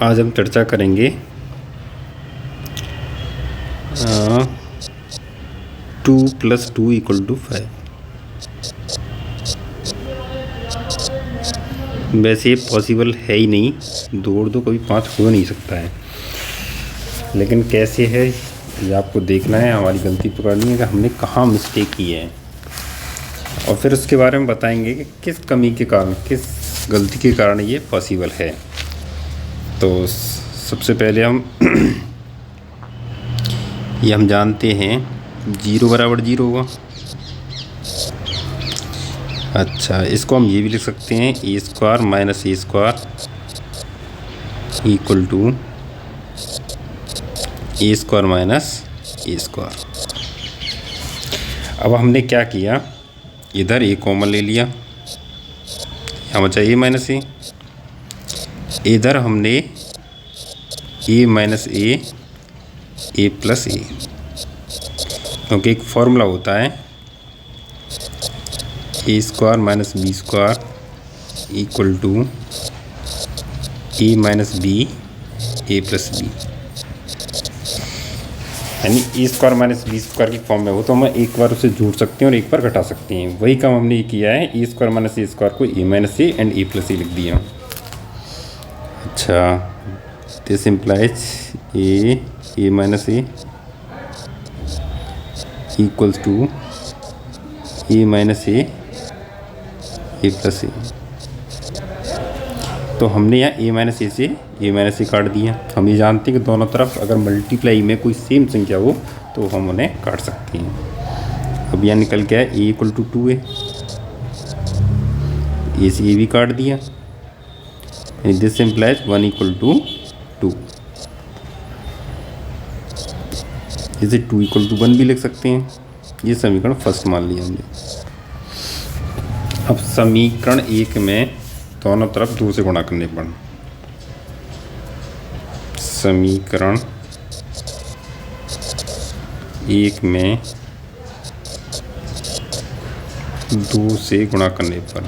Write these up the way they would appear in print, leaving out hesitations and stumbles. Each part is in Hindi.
आज हम चर्चा करेंगे 2 + 2 = 5। वैसे ये पॉसिबल है ही नहीं, 2 और 2 कभी 5 हो नहीं सकता है। लेकिन कैसे है ये आपको देखना है, हमारी गलती पकड़नी है कि हमने कहाँ मिस्टेक की है, और फिर उसके बारे में बताएंगे कि किस कमी के कारण, किस गलती के कारण ये पॉसिबल है। तो सबसे पहले हम ये हम जानते हैं 0 = 0 होगा। अच्छा, इसको हम ये भी लिख सकते हैं a² - a² = a² - a²। अब हमने क्या किया, इधर a कॉमन ले लिया, यहाँ बचा a - a। इधर हमने a - a + a, क्योंकि एक फॉर्मूला होता है a² - b² = a - b, a + b। यानी a² - b² की फॉर्म में हो तो हम एक बार उसे जोड़ सकते हैं और एक बार घटा सकते हैं। वही काम हमने किया है, a² - a² को a - a and a + a लिख दिया। अच्छा, this implies a - a = a = a + a। तो हमने यहाँ a - a से a - a काट दिया। हम ये जानते हैं कि दोनों तरफ अगर मल्टीप्लाई में कोई सेम संख्या हो तो हम उन्हें काट सकते हैं। अब यहाँ निकल गया a = 2 है, a से a भी काट दिया, दिस इम्प्लाइज 1 = 2। इसे 2 = 1 भी लिख सकते हैं। ये समीकरण फर्स्ट मान लिया हमने। अब समीकरण 1 में दोनों तरफ 2 से गुणा करने पर, समीकरण 1 में 2 से गुणा करने पर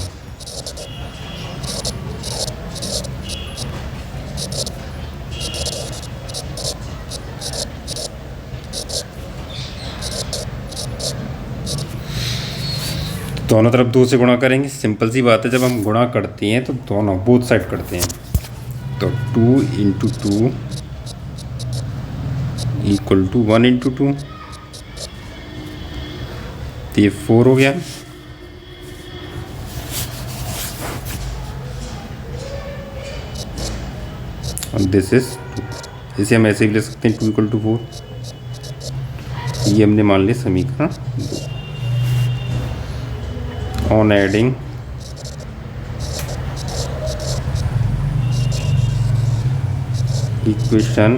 दोनों तरफ 2 से गुणा करेंगे। सिंपल सी बात है, जब हम गुणा करते हैं तो दोनों बोथ साइड करते हैं। तो 2 × 2 = 1 × 2, तो ये 4 हो गया। और दिस इज 2। इसे हम ऐसे भी ले सकते हैं 2 = 4। ये हमने मान लिया समीकरण 2। On adding equation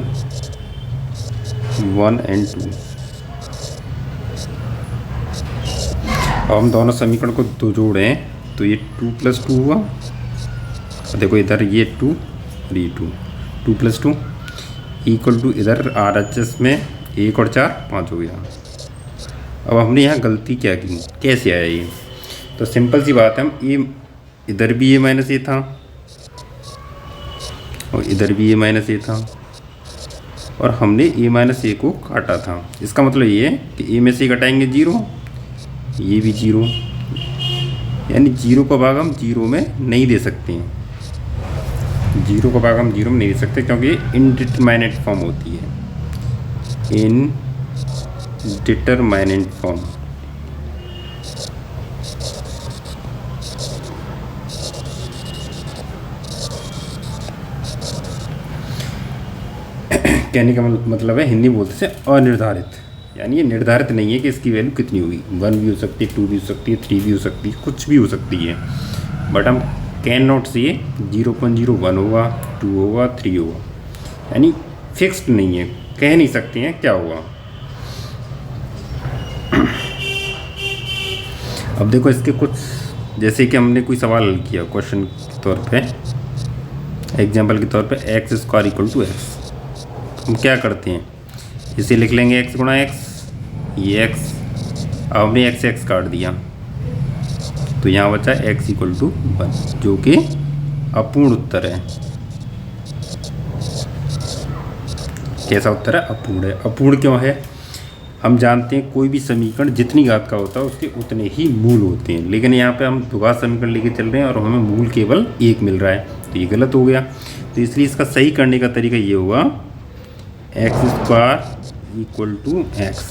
1 and 2, अब हम दोनों समीकरण को दो जोड़ें तो ये 2 + 2 हुआ। देखो इधर ये 2 और ये 2, 2 + 2 = इधर RHS में 1 और 4 5 हो गया। अब हमने यहाँ गलती क्या की, कैसे आया ये? तो सिंपल सी बात है, हम इधर भी a - a था और इधर भी a - a था, और हमने a - a को काटा था। इसका मतलब ये है कि a में से घटाएंगे 0, ये भी 0, यानी 0 का भाग हम 0 में नहीं दे सकते हैं। 0 का भाग हम 0 में नहीं दे सकते क्योंकि इनडिटरमिनेट फॉर्म होती है, इनडिटरमिनेट फॉर्म। कहने का मतलब है, हिंदी बोलते से अनिर्धारित, यानी ये निर्धारित नहीं है कि इसकी वैल्यू कितनी होगी। 1 भी हो सकती है, 2 भी हो सकती है, 3 भी हो सकती है, कुछ भी हो सकती है। बट हम कैन नॉट से 0.01 होगा, 2 होगा, 3 होगा, यानी फिक्स्ड नहीं है, कह नहीं सकते हैं क्या होगा। अब देखो इसके कुछ, जैसे कि हमने कोई सवाल हल किया क्वेश्चन के तौर पे, एग्जाम्पल के तौर पे x² = x, हम क्या करते हैं, इसे लिख लेंगे x × x, ये x, अब हमने x काट दिया तो यहाँ बचा x = 1, जो कि अपूर्ण उत्तर है। कैसा उत्तर है? अपूर्ण है। अपूर्ण क्यों है? हम जानते हैं कोई भी समीकरण जितनी घात का होता है उसके उतने ही मूल होते हैं, लेकिन यहाँ पे हम द्विघात समीकरण लेके चल रहे हैं और हमें मूल केवल एक मिल रहा है, तो ये गलत हो गया। तो इसलिए इसका सही करने का तरीका ये होगा x² इक्वल टू एक्स,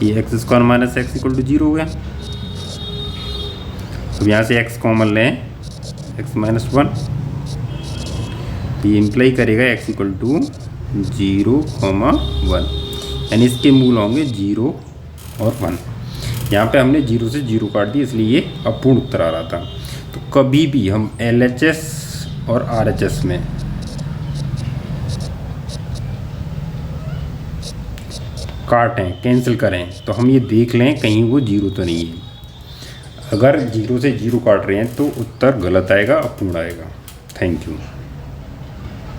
ये x² minus x equal to 0 हो गया। अब यहाँ से x कॉमन लें, x माइनस 1, ये इम्प्लाई करेगा x इक्वल टू 0, 1, यानी इसके मूल होंगे 0 और 1। यहाँ पे हमने 0 से 0 काट दिया, इसलिए ये अपूर्ण उत्तर आ रहा था। तो कभी भी हम LHS और RHS में काटें, कैंसिल करें, तो हम ये देख लें कहीं वो 0 तो नहीं है। अगर 0 से 0 काट रहे हैं तो उत्तर गलत आएगा, अपूर्ण आएगा। Thank you.